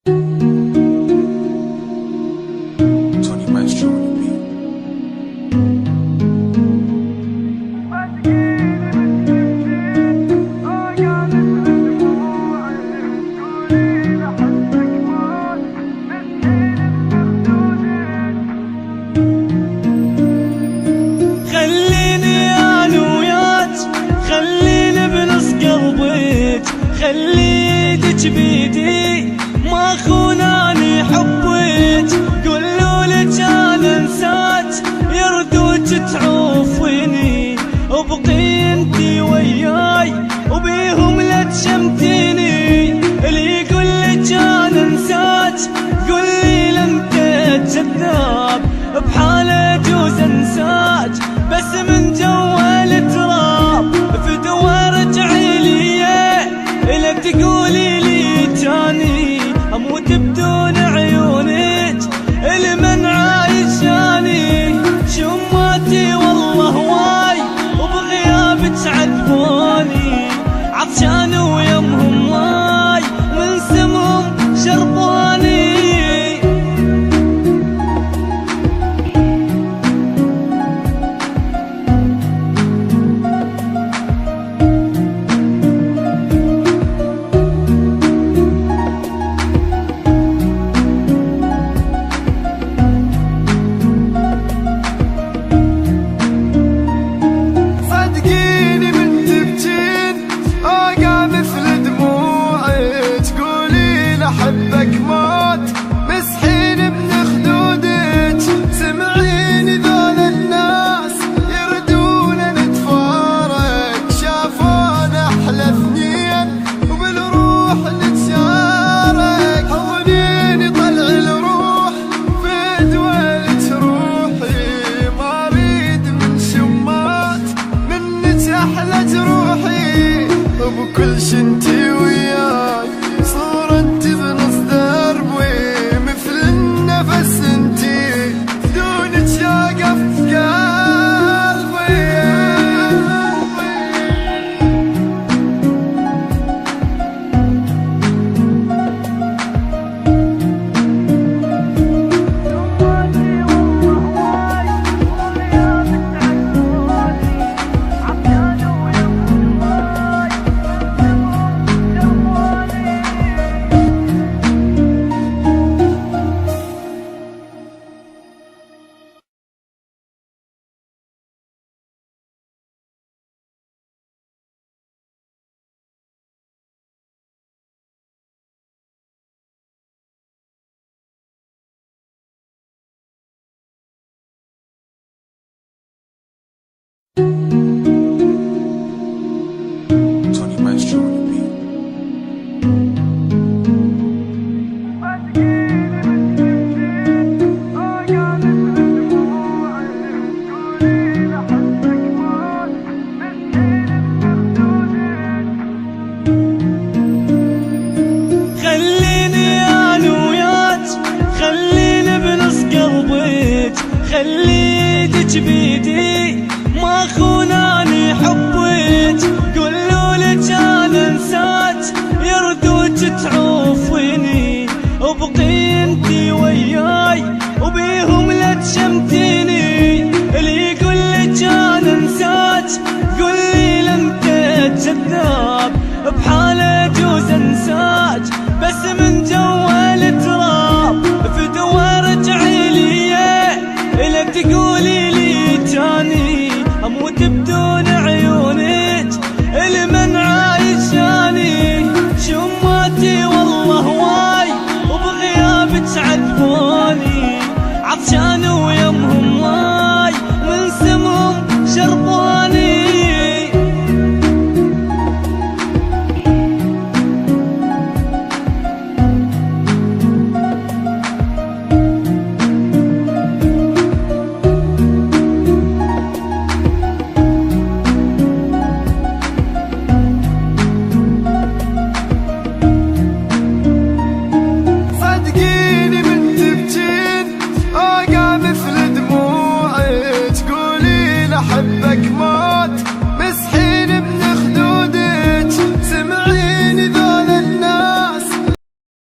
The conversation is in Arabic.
Tony Maestro on the beat. خليني أنا وياك، خليني بنص قلبك، خليتك بيدي ما خوناني حبك. قولولك أنا انساك يردوك تعوفيني، وبقي انتي وياي وبيهم لا تشمتيني. اللي يقولك أنا انساك قولي لا انت كذاب، بحالة جوز انساك بس من جوا التراب. في دوا رجعي لي لا تقولي لي تاني اموت بدون عيونك المن عايشاني. شماتي والله هواي وبغيابك عذبوني، عطشان ويمهم ماي من سمهم شربوني. حبك موت مسحين من خدودك، سمعيني ذول الناس يردون نتفارق. شافونا احلى اثنين وبالروح نتشارك، حضنيني طلع الروح في دولة روحي. ما اريد من شمات منك احلى جروحي، وبكل شي انتي وياي صورة انتي بنص دربي مثل النفس انتي دونك يقف قلبي. Tony Maestro on the beat. خليني أنا وياك، خليني بنص قلبك، خليتك بيدي ما